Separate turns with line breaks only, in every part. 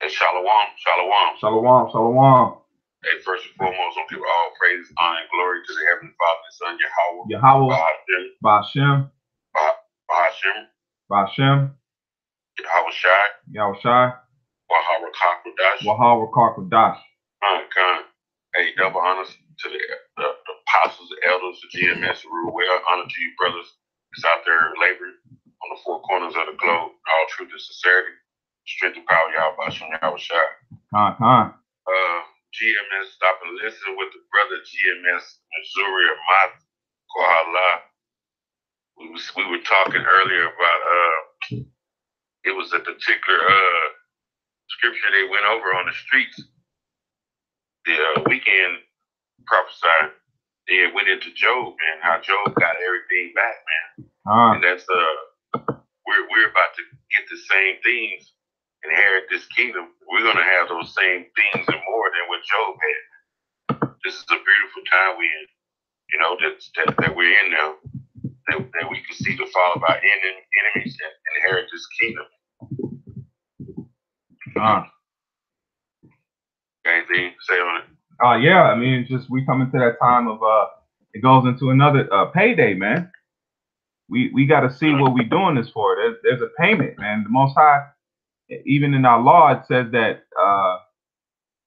Hey, Shalom, Shalom.
Shalom, Shalom.
Hey, first and foremost, I give all praise, honor, and glory to the Heavenly Father and Son, Yahweh.
Yahweh.
Ba'ashem.
Ba'ashem. Ba'ashem.
Yahweh Shai.
Yahweh Shai.
Wahara Kakwadash.
Wahara Kakwadash.
Khan. Hey, double honors to the apostles, the elders, the GMS, the rule well. Honor to you, brothers that's out there laboring on the four corners of the globe. All truth and sincerity. Strength and power, Yahweh Ba'ashem, Yahweh Shai.
Khan.
GMS, stop and listen with the brother GMS, Missouri, Ahmad Kohala. We were talking earlier about it was a particular scripture they went over on the streets. The weekend prophesied. They went into Job and how Job got everything back, man. And that's we're about to get the same things, inherit this kingdom. We're gonna have those same things and more than what Job had. This is a beautiful time we're in. You know that we're in now. That we can see the fall of our enemies and inherit this kingdom. Anything to say on it?
Yeah, I mean, just we come into that time of it goes into another payday, man. We got to see what we doing this for. There's a payment, man. The Most High, even in our law, it says that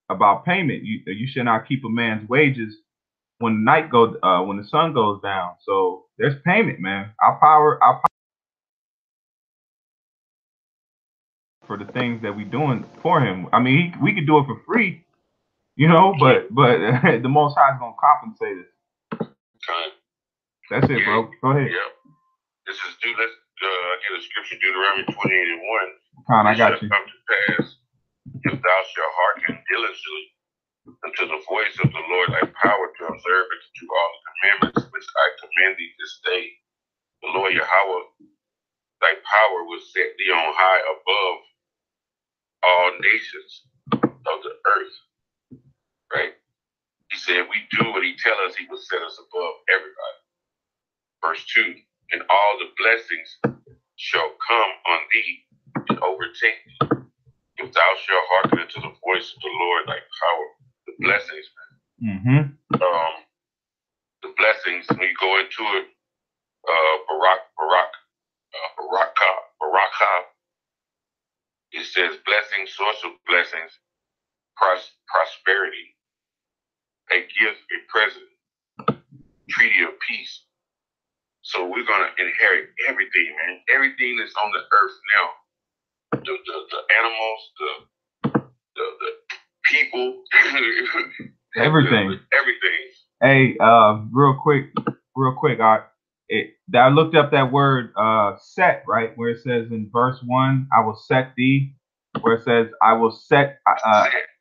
about payment. You should not keep a man's wages when the sun goes down. So there's payment, man. Our power for the things that we doing for him. I mean, we could do it for free, you know, but the Most High is gonna compensate us.
Okay.
That's it, bro. Go ahead.
Yeah. This is let's get a scripture, Deuteronomy 28:1.
I got you.
Come to pass if thou shalt hearken diligently unto the voice of the Lord thy power to observe and to do all the commandments which I command thee this day. The Lord Yahweh, thy power will set thee on high above all nations of the earth. Right? He said, we do what he tell us, he will set us above everybody. Verse 2, and all the blessings shall come on thee and overtake thee, if thou shalt hearken unto the voice of the Lord thy power. The blessings, man. The blessings, when you go into it, Barakah, it says blessings, source of blessings, prosperity, a gift, a present, treaty of peace. So we're gonna inherit everything, man. Everything that's on the earth now. The animals, the people,
everything.
Everything.
Hey, real quick, I looked up that word set, right? Where it says in verse 1, I will set thee, where it says I will set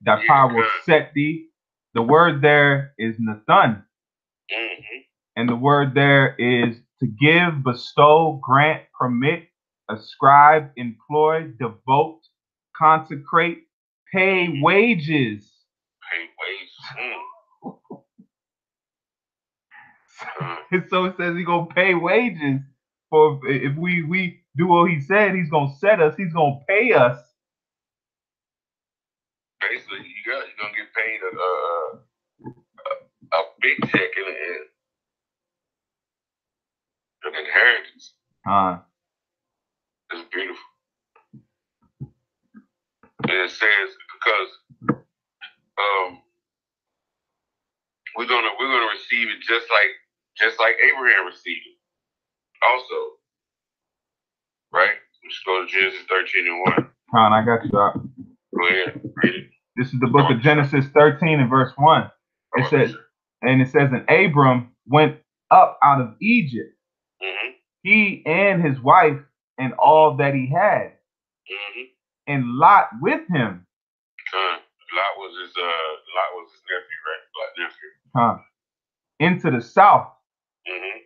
that power will set thee. The word there is Nathan. And the word there is to give, bestow, grant, permit, ascribe, employ, devote, consecrate, pay wages.
Pay wages.
So it says he's gonna pay wages for if we do what he said. He's gonna set us. He's gonna pay us.
Basically, you're gonna get paid a big check in the end. An inheritance. It's beautiful. And it says because we're gonna receive it just like Abraham received it. Also, right? Let's go to Genesis 13:1.
I got you.
Go ahead, read it.
This is the book of Genesis 13 and verse 1. It says, and Abram went up out of Egypt, he and his wife and all that he had, and Lot with him.
Lot was his nephew, right? Lot nephew.
Into the south.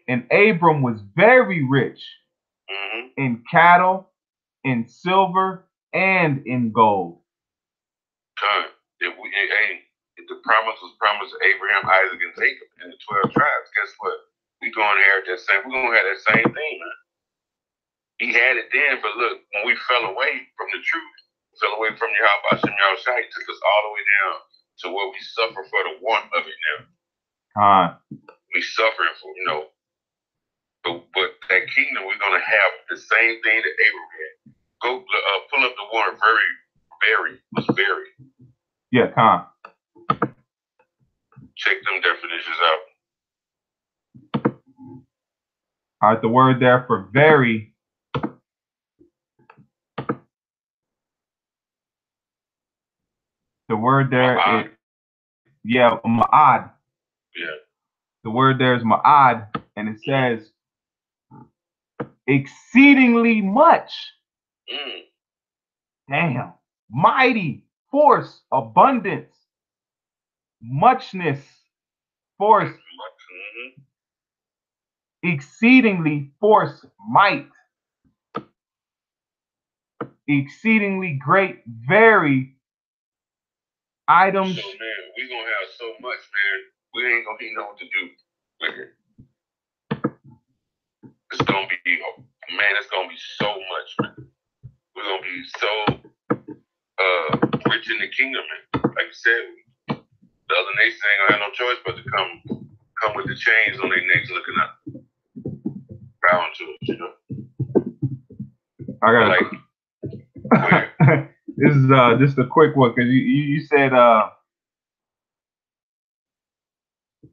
And Abram was very rich in cattle, in silver, and in gold.
If the promise was promised to Abraham, Isaac, and Jacob and the 12 tribes, guess what? We're gonna have that same thing, man. He had it then, but look, when we fell away from the truth, fell away from Yahweh Hashem Yahushua, he took us all the way down to where we suffer for the want of it now. We suffering for, but that kingdom, we're going to have the same thing that Abraham had. Go pull up the word very.
Yeah, Khan.
Check them definitions out.
All right, the word there for very. The word there is, ma'ad.
Yeah.
The word there is ma'ad, and it says exceedingly much. Damn. Mighty, force, abundance, muchness, force, exceedingly force, might, exceedingly great, very items.
So, man, we're going to have so much, man. We ain't going to even know what to do with it. It's going to be, man, it's going to be so much, man. We're going to be so rich in the kingdom, man. Like you said, the other nations ain't going to have no choice but to come with the chains on their necks looking up. Bowing to it, you know?
I got this is just a quick one, because you said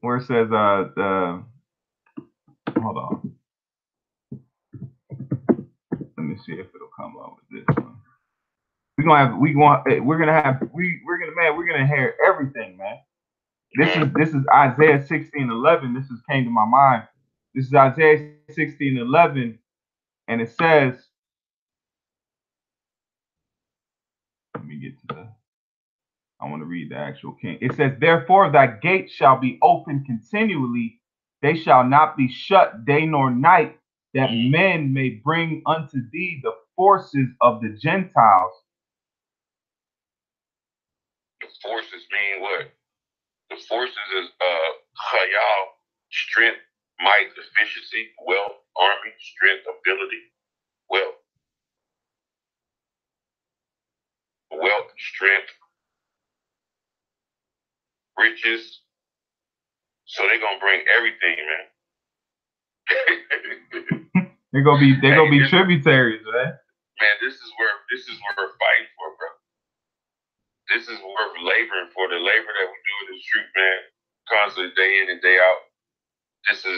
where it says hold on. Let me see if it'll come up with this one. We're gonna inherit everything, man. This is Isaiah 16:11. This just came to my mind. This is Isaiah 16:11, and it says, let me get to the, I want to read the actual king. It says, therefore thy gates shall be open continually, they shall not be shut day nor night, that men may bring unto thee the forces of the Gentiles.
The forces mean what? The forces is chayal, strength, might, efficiency, wealth, army, strength, ability, wealth. Wealth, strength, riches. So they're gonna bring everything, man.
They're gonna be tributaries, man.
Man, this is worth fighting for, bro. This is worth laboring for. The labor that we do in this truth, man, constantly day in and day out. This is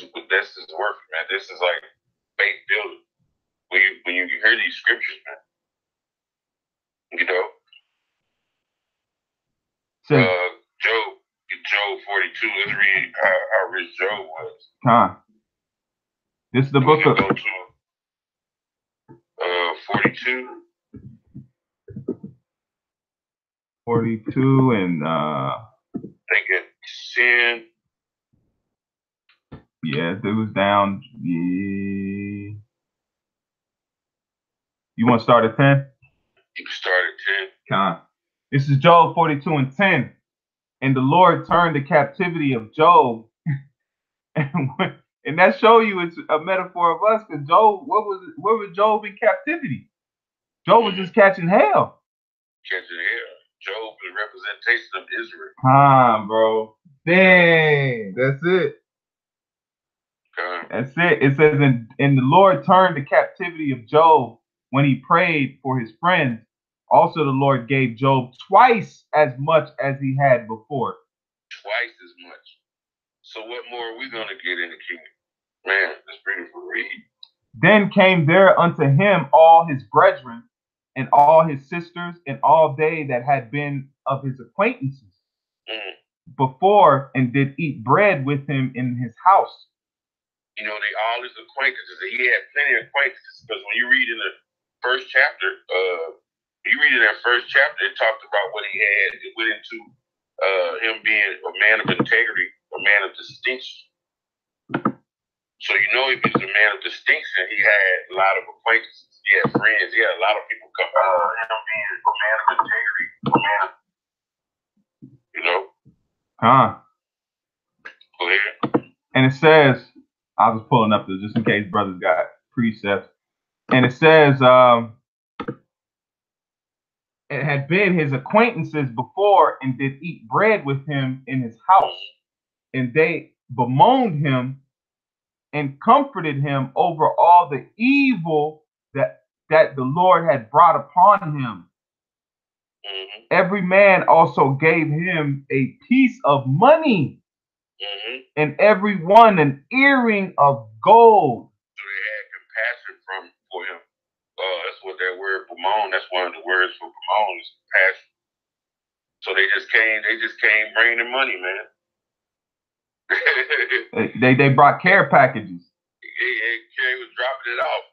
worth it, man. This is like faith building. When you hear these scriptures, man, you know. Job 42. Let's read how rich Job was.
This is the book of.
Go to 42.
42 and
I think it's 10.
Yeah, it was down. Yeah. You want to start at 10?
You can start at 10.
This is Job 42 and 10. And the Lord turned the captivity of Job. And that show you it's a metaphor of us, because Job, where was Job in captivity? Job was just catching hell.
Catching hell. Job is a representation of Israel.
Bro. Dang, that's it. That's it. It says, and the Lord turned the captivity of Job when he prayed for his friends. Also, the Lord gave Job twice as much as he had before.
Twice as much. So what more are we going to get in the kingdom? Man, let's bring it for read.
Then came there unto him all his brethren, and all his sisters, and all they that had been of his acquaintances before, and did eat bread with him in his house.
You know, they all his acquaintances. He had plenty of acquaintances, because when you read in the first chapter, it talked about what he had. It went into him being a man of integrity, a man of distinction. So you know, if he's a man of distinction, he had a lot of acquaintances. He had friends. He had a lot of people come. Him being a man of integrity, a man of, you know. Go ahead.
And it says, I was pulling up this just in case brothers got precepts. And it says, it had been his acquaintances before and did eat bread with him in his house. And they bemoaned him and comforted him over all the evil that the Lord had brought upon him.
Mm-hmm.
Every man also gave him a piece of money, and every one an earring of gold.
So they had compassion for him. That's what that word bemoan. That's one of the words for bemoan is compassion. So they just came bringing the money, man.
they brought care packages.
Kerry was dropping it off.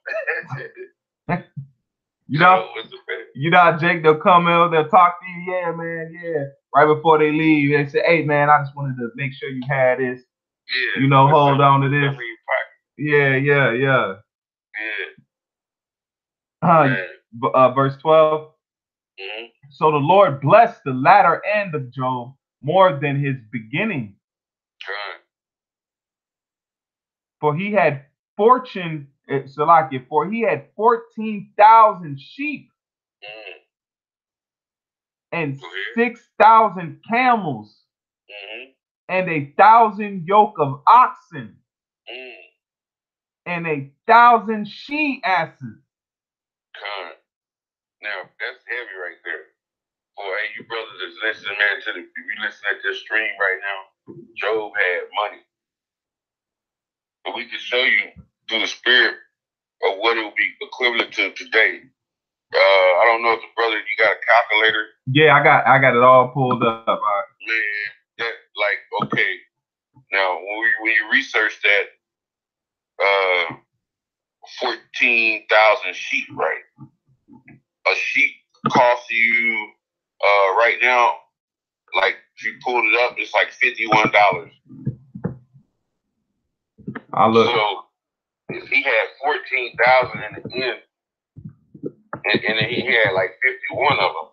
You know how Jake, they'll come in, they'll talk to you, yeah, man, yeah. Right before they leave, they say, hey, man, I just wanted to make sure you had this.
Yeah.
You know, hold on to this. Yeah. Verse 12.
Mm-hmm.
So the Lord blessed the latter end of Job more than his beginning.
Right.
For he had 14,000 sheep and 6,000 camels and 1,000 yoke of oxen and 1,000 she asses.
Now that's heavy right there. Boy, hey, you brothers is listening, man. If you listen at this stream right now, Job had money. But we can show you through the spirit of what it would be equivalent to today. I don't know if the brother, you got a calculator?
Yeah, I got it all pulled up. All right.
Man, that like okay. Now when you research that, 14,000 sheep, right? A sheep costs you right now, like if you pulled it up, it's like $51.
I'll look.
So if he had 14,000 in the end, and then he had like 51 of them,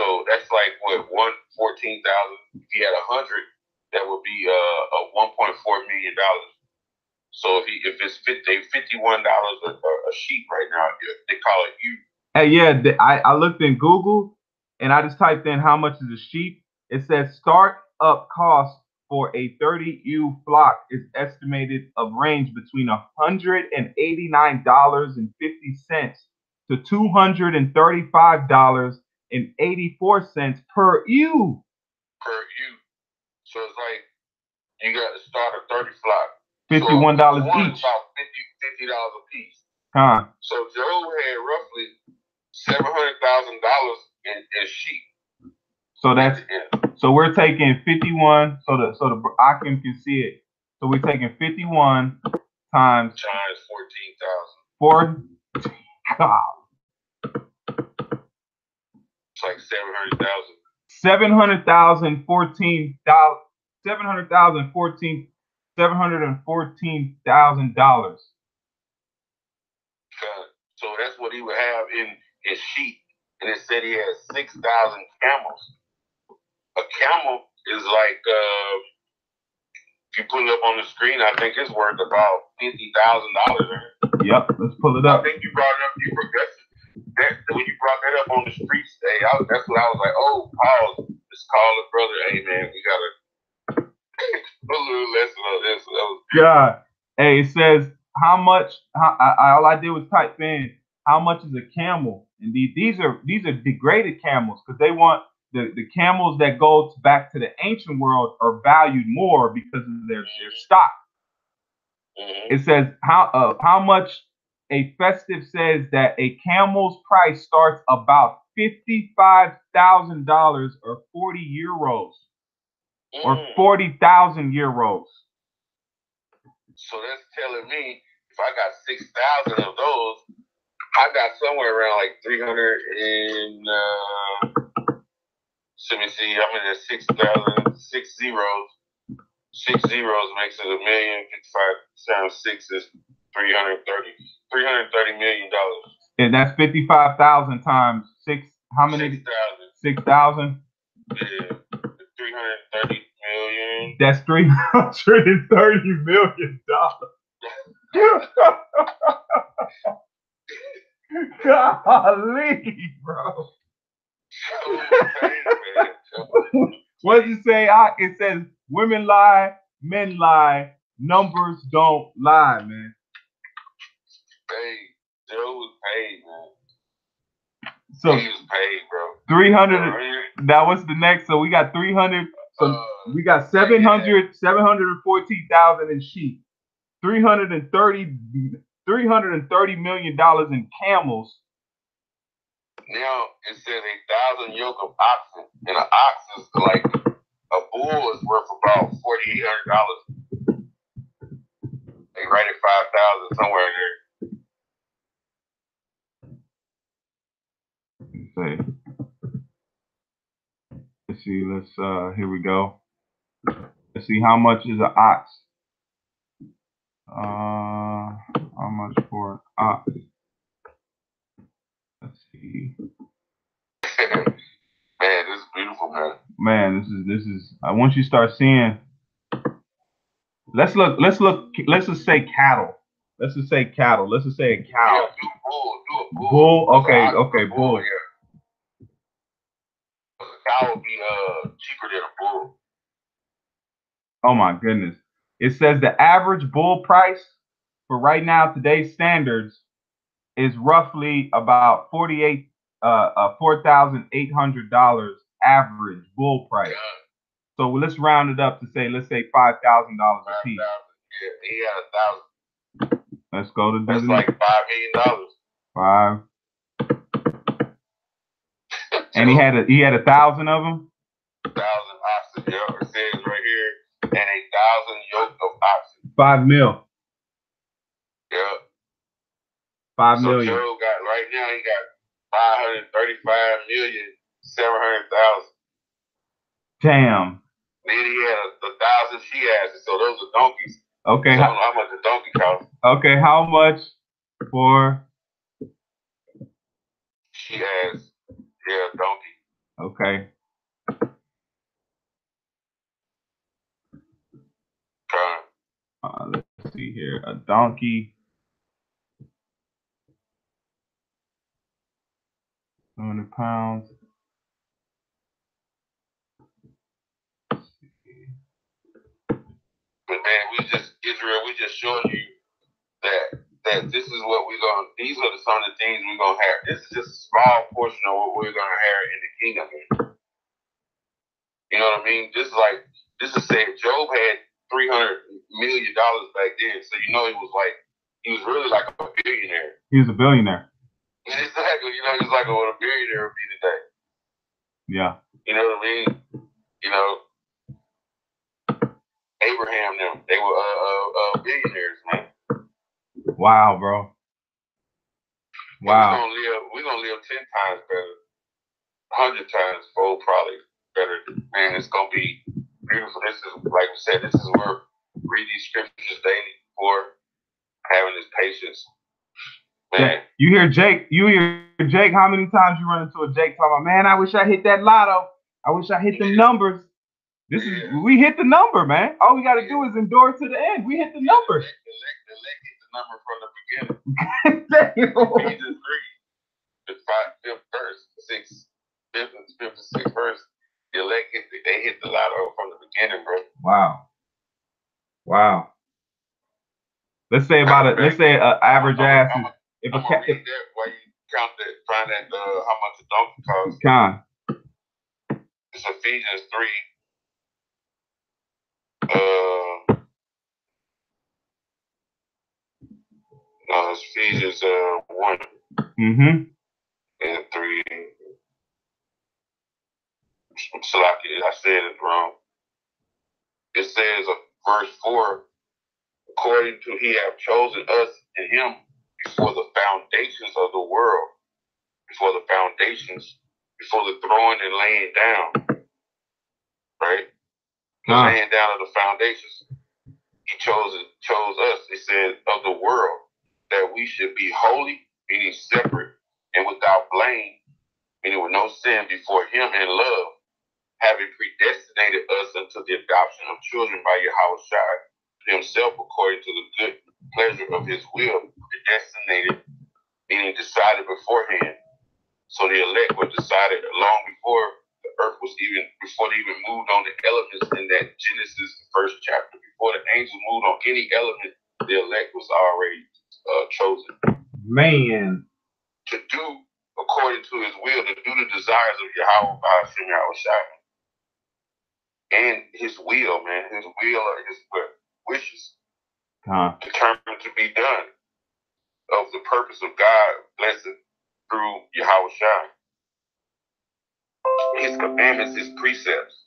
so that's like what 14,000. If he had 100, that would be a $1.4 million. So if it's $51 a sheep right now, they call it you.
Hey, yeah, I looked in Google and I just typed in how much is a sheep. It says start up cost for a 30 ewe flock is estimated of range between $189.50 to $235.84 per ewe.
Per ewe. So it's like you got to start a 30 flock.
$51
so
each.
About $50 a piece.
Huh.
So Job had roughly $700,000 in sheep.
So we're taking 51. So the Akim can see it. So we're taking 51 times
14,000.
God.
It's like 700,000.
714,000.
So that's what he would have in his sheep. And it said he had 6,000 camels. A camel is like, if you put it up on the screen, I think it's worth about $50,000.
Yep, let's pull it up.
I think you brought it up. When you brought that up on the streets today, that's what I was like, oh, pause. Just call the brother. Hey, man, we got to put a little lesson on this.
God. Hey, it says how much, all I did was type in how much is a camel. And these are degraded camels because they want the camels that go back to the ancient world are valued more because of their stock. It says how much a festive says that a camel's price starts about $55,000 or 40 euros or 40,000 euros.
So that's telling me if I got 6,000 of those, I got somewhere around like 300 and let me see, I'm in at 6,000, 6 zeros. 6 zeros makes it $1,055,000 times 6 is $330 million.
And that's 55,000 times 6. How many? 6,000.
Yeah, 330 million.
That's $330 million. Golly, bro. What does it say? It says women lie, men lie, numbers don't lie, man.
Hey, Joe was paid, man.
So
he was paid, bro.
300. Now what's the next? So we got 300. So we got 714,000 in sheep. $330 million in camels.
Now it says 1,000 yoke of oxen, and an ox is like a bull is worth about $4,800. They write it 5,000 somewhere in there.
Let's see. Here we go. Let's see how much is an ox. How much for an ox? Let's see.
Man, this is beautiful, man.
Man, this is. Once you start seeing, let's just say cattle. Let's just say cattle. Let's just say a cow.
Yeah, do a bull.
Bull. Okay, bull.
Yeah. A cow would be cheaper than a bull.
Oh my goodness! It says the average bull price for right now, today's standards, is roughly about $4,800 average bull price. Yeah. So let's round it up to say, let's say $5,000 a piece.
Yeah, he had 1,000.
Let's go to
that's like $5 million.
5. And he had 1,000 of them.
1,000 oxen. Yeah, it says right here, and 1,000 yoke of oxen.
5 mil.
Yeah.
5 million.
So Joe got right now. He got 535,700,000.
Damn.
Then he had 1,000 she asses. So those are donkeys.
Okay.
So I don't know how much a donkey costs.
Okay, how much for
she ass? Yeah, donkey.
Okay. Let's see here. A donkey. 200 pounds.
But man, Israel, we just showing you that this is what we're gonna. These are some of the things we're gonna have. This is just a small portion of what we're gonna have in the kingdom. You know what I mean? This is saying Job had $300 million back then, so you know he was really like a billionaire.
He was a billionaire.
Exactly. You know, he's like what a billionaire would be today.
Yeah.
You know what I mean? You know, Abraham them, they were billionaires, man.
Wow, bro. Wow.
We're gonna live 10 times better, 100 times fold probably better. Man, it's gonna be beautiful. This is like we said. This is where read these scriptures daily for having this patience. Man,
you hear Jake. How many times you run into a Jake talking about, man, I wish I hit that lotto. I wish I hit the numbers. We hit the number, man. All we got to do is endure to the end. We hit the number.
The elect hit the number from the beginning. Ephesians 3, the 5th verse, 5th and 6th verse. The elect they hit the lotto from the beginning, bro.
Wow. Let's say average ass.
If I'm gonna read that while you count that, find that how much a donkey costs. It's Ephesians 3. No, it's Ephesians 1.
Mm-hmm.
And 3. Salaki, I said it wrong. It says verse 4, according to he have chosen us in him before the foundations of the world, before the throwing and laying down, right? The laying down of the foundations. He chose us, he said, of the world, that we should be holy, meaning separate, and without blame, meaning with no sin before him in love, having predestinated us unto the adoption of children by Yahweh Shai himself according to the good pleasure of his will, predestinated, meaning decided beforehand. So the elect were decided long before the earth was before they even moved on the elements in that Genesis, the first chapter. Before the angels moved on any element, the elect was already chosen.
Man.
To do according to his will, to do the desires of Yahweh, Hashem Yahushua. And his will, man, his will or his wishes determined to be done of the purpose of God, blessed through Yahushua. His commandments, his precepts,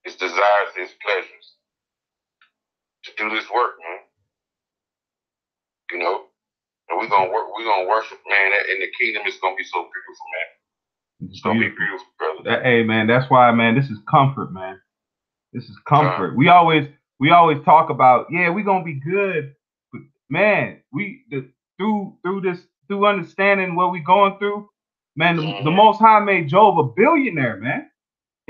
his desires, his pleasures. To do this work, man. You know? And we're gonna worship, man. In the kingdom, it's gonna be so beautiful, man. It's gonna be beautiful, brother.
Hey, man, that's why, man, this is comfort, man. This is comfort. We always talk about, yeah, we're gonna be good. But man, through understanding what we're going through, man, the Most High made Job a billionaire, man.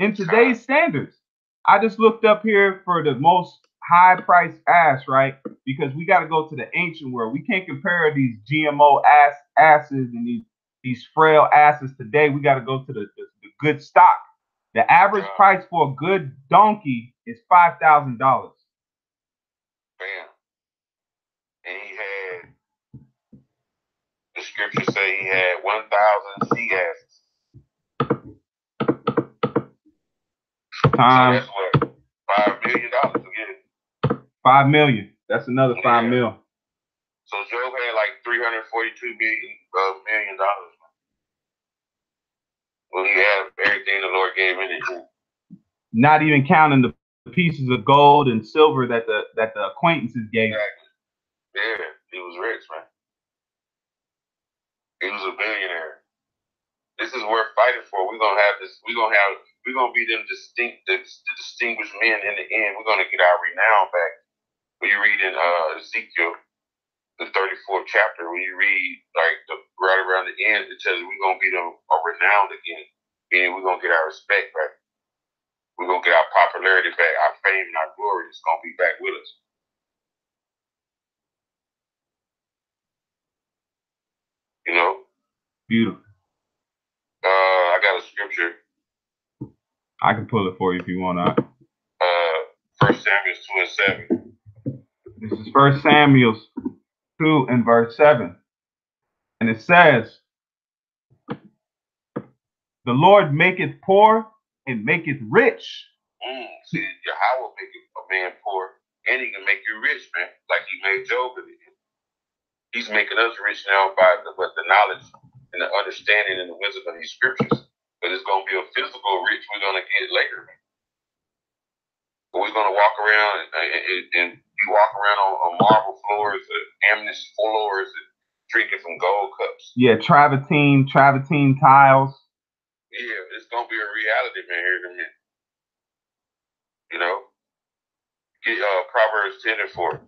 In today's standards. I just looked up here for the most high price ass, right? Because we got to go to the ancient world. We can't compare these GMO asses and these frail asses today. We got to go to the good stock. The average price for a good donkey is $5,000.
Bam. And he had, the scripture say he had 1,000 she asses.
Times.
So that's what, $5 million again.
5 million. That's another 5 mil.
So Job had like $342 million. Well, he had everything the Lord gave him.
Not even counting the pieces of gold and silver that the acquaintances gave.
Exactly. Yeah, he was rich, man. He was a billionaire. This is worth fighting for. We're gonna be them distinguished men in the end. We're gonna get our renown back. When you read in Ezekiel, the 34th chapter, when you read like right around the end, it tells you we're gonna be them renowned again. Meaning we're gonna get our respect back. We're gonna get our popularity back, our fame and our glory is gonna be back with us. You know?
Beautiful.
I got a scripture.
I can pull it for you if you want to.
1 Samuel 2 and 7.
This is 1 Samuel 2 and verse 7. And it says, the Lord maketh poor and maketh rich.
See, Yahweh maketh a man poor, and he can make you rich, man, like he made Job. He's making us rich now by the knowledge and the understanding and the wisdom of these scriptures. But it's going to be a physical rich we're going to get later, man. But we're going to walk around and be walking around on marble floors, amethyst floors, and drinking from gold cups.
Yeah, travertine tiles.
Yeah, it's going to be a reality, man, here in a minute. You know? Get Proverbs 10 and 4.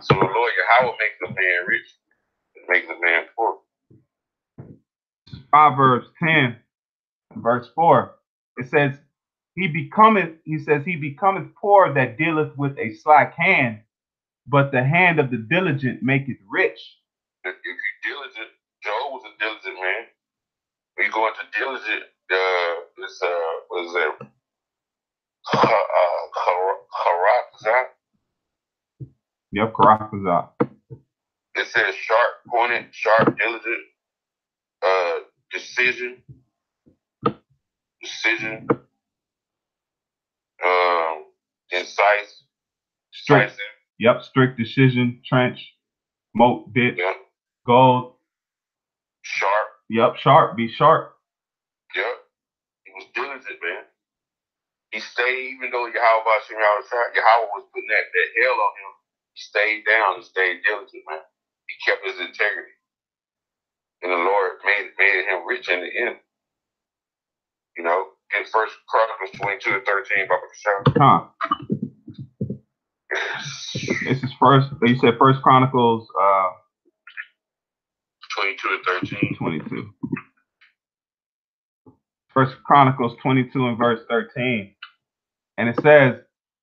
So the Lord Yahweh makes the man rich and makes the man poor.
Proverbs 10, verse 4. It says, he becometh poor that dealeth with a slack hand, but the hand of the diligent maketh rich.
If you're diligent, Job was a diligent man. When you go into diligent, what is that? Karakazat.
Yep, Karakazat.
It says sharp, pointed, sharp, diligent, decision, incisive,
strict. Yep, strict decision, trench, moat, bit, yep. Gold.
Sharp.
Yep, sharp, be sharp.
Yep, he was diligent, man. He stayed, even though Yahweh was putting that hell on him, he stayed down and stayed diligent, man. He kept his integrity. And the Lord made him rich in the end. You know, in 1 Chronicles 22 and 13, Baba Kashab.
This is you said 1 Chronicles
22 and 13.
22. 1 Chronicles 22 and verse 13. And it says,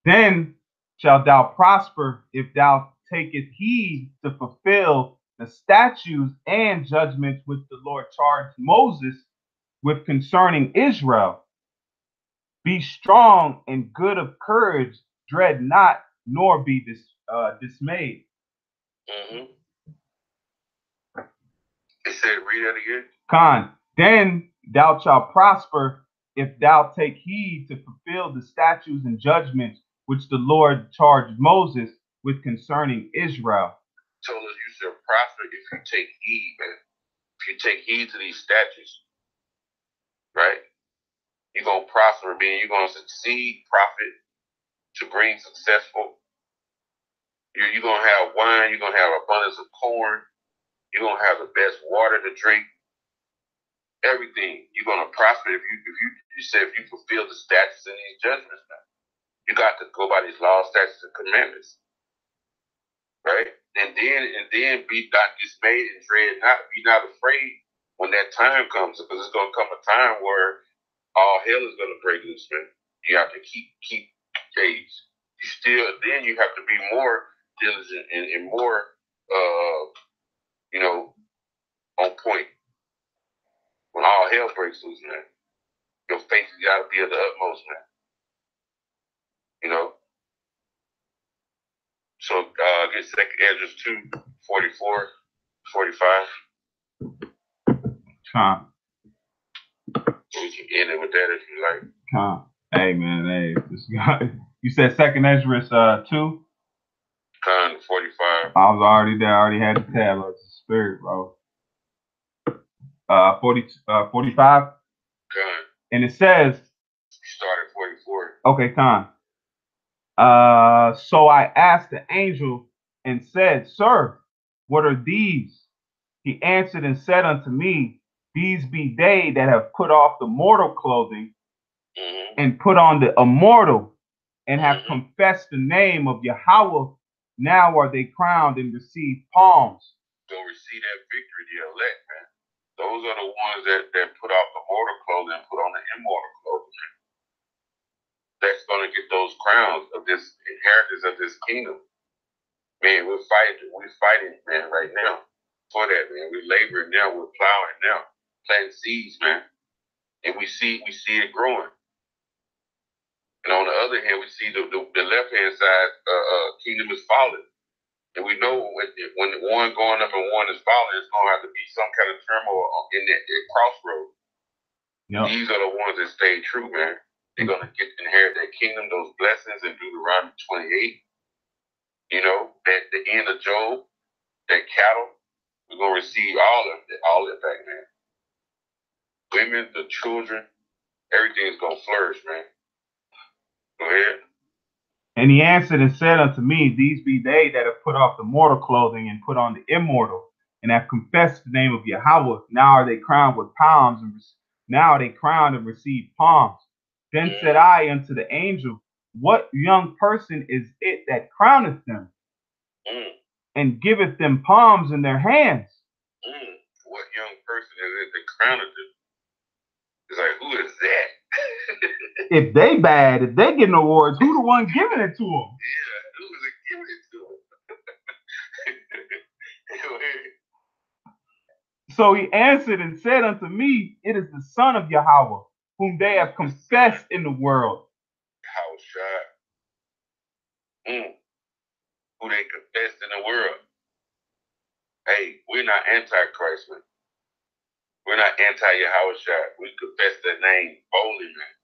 then shalt thou prosper if thou taketh heed to fulfill the statutes and judgments which the Lord charged Moses with concerning Israel. Be strong and good of courage, dread not, nor be dismayed.
It said, read that again.
Khan, then thou shalt prosper if thou take heed to fulfill the statutes and judgments which the Lord charged Moses with concerning Israel.
Told us you should prosper if you take heed, man. If you take heed to these statutes, right? You're going to prosper, meaning you're going to succeed, profit, to bring successful. You're going to have wine. You're going to have abundance of corn. You're going to have the best water to drink. Everything. You're going to prosper if you fulfill the statutes and these judgments, man. You got to go by these laws, statutes, and commandments. Right? And then be not dismayed and dread not. Be not afraid when that time comes, because it's going to come a time where all hell is going to break loose, man. You have to keep days. Then you have to be more diligent and more, on point. When all hell breaks loose, man, your faith has got to be at the utmost, man. So get 2 Esdras 2, 44, 45. We can end it with that if you like.
Hey, man, hey, this guy. You said 2 Esdras 2?
45.
I was already there. I already had the tab of the spirit, bro. 45. And it says.
You started 44.
Okay, Khan. So I asked the angel and said, Sir, what are these? He answered and said unto me, These be they that have put off the mortal clothing and put on the immortal, and have confessed the name of Yahweh. Now are they crowned and receive palms.
Go receive that victory, the elect, man. Those are the ones that put off the mortal clothing and put on the immortal clothing. That's going to get those crowns of this inheritance of this kingdom. Man, we're fighting, man, right now for that, man. We're laboring now. We're plowing now, planting seeds, man. And we see it growing. And on the other hand, we see the left-hand side kingdom is falling. And we know when one going up and one is falling, it's going to have to be some kind of turmoil in that crossroad. Yep. These are the ones that stay true, man. They're going to inherit that kingdom, those blessings in Deuteronomy 28. At the end of Job, that cattle, we're going to receive all of that, man. Women, the children, everything is going to flourish, man. Go ahead.
And he answered and said unto me, These be they that have put off the mortal clothing and put on the immortal, and have confessed the name of Yahweh. Now are they crowned with palms, and now are they crowned and receive palms. Then said I unto the angel, What young person is it that crowneth them, and giveth them palms in their hands?
What young person is it that crowneth them? It's like, who is that?
If they bad, if they getting awards, who the one giving it to them?
Yeah, who is it giving it to them?
So he answered and said unto me, It is the Son of Yahweh, whom they have confessed in the world.
Who they confessed in the world. Hey, we're not anti-Christ, man. We're not anti-Yahushua. We confess that name boldly, man.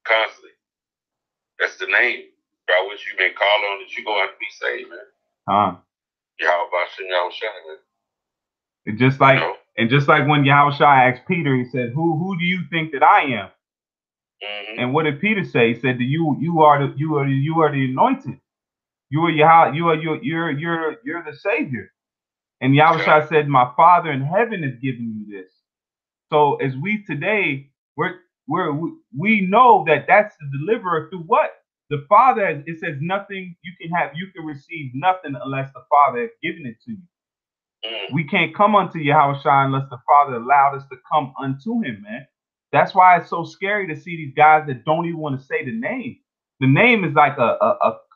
Constantly. That's the name by which you've been called on that you're going to have to be saved, man. Yahushua, man.
And just like when Yahushua asked Peter, he said, Who do you think that I am? And what did Peter say? He said, You are the anointed. You're the Savior. And Yahushua said, My Father in heaven has given you this. So as we today, we know that that's the deliverer through what? The Father has, it says nothing you can receive nothing unless the Father has given it to you. We can't come unto Yahushua unless the Father allowed us to come unto him, man. That's why it's so scary to see these guys that don't even want to say the name. The name is like a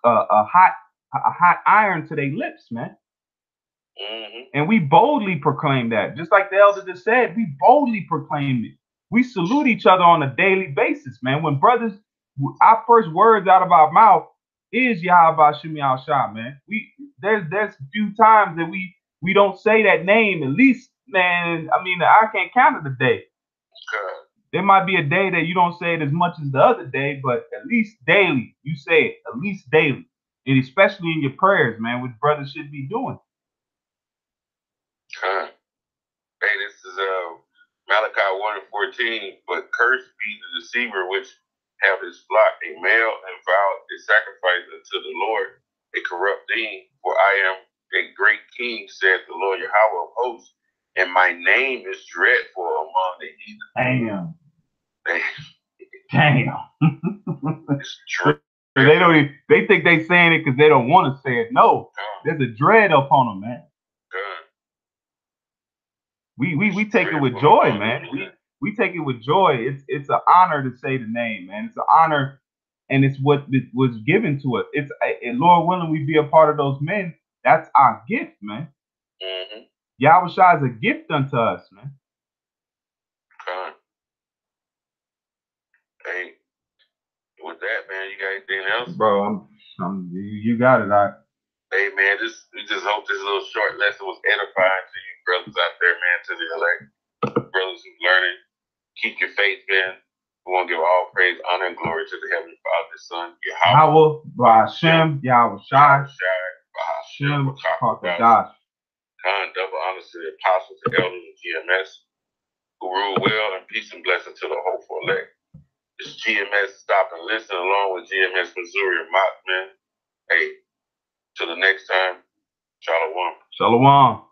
hot a hot iron to their lips, man.
Mm-hmm.
And we boldly proclaim that. Just like the elder just said, we boldly proclaim it. We salute each other on a daily basis, man. When brothers, our first words out of our mouth is Yahweh Shemi Al Shah, man. There's a few times that we don't say that name. At least, man, I mean, I can't count it a day. There might be a day that you don't say it as much as the other day, but at least daily you say it. At least daily, and especially in your prayers, man, which brothers should be doing.
Hey, this is Malachi 1:14. But cursed be the deceiver which have his flock a male and vowed a sacrifice unto the Lord, a corrupt thing. For I am a great king, said the Lord Yahweh of hosts, and my name is dreadful among the heathen.
Damn. It's true. They think they saying it because they don't want to say it. No, there's a dread upon them, man. We take it with joy, man. We take it with joy. It's an honor to say the name, man. It's an honor, and it's what was given to us. And Lord willing, we be a part of those men. That's our gift, man.
Mm-hmm.
Yahweh Shah is a gift unto us, man.
Hey, with that, man, you got anything else?
Bro, you got it.
Hey, man, we just hope this little short lesson was edifying to you brothers out there, man, to the elect brothers who's learning. Keep your faith, man. We want to give all praise, honor, and glory to the Heavenly Father, the Son,
Yahweh, Ba'ashem, Yahweh Shai,
Ba'ashem,
Ba'akadash.
Double honors to the apostles, the elders, and GMS, who rule well, and peace and blessing to the hopeful elect. It's GMS Stop and Listen, along with GMS Missouri and Mott, man. Hey, till the next time, Shalom.
Shalom.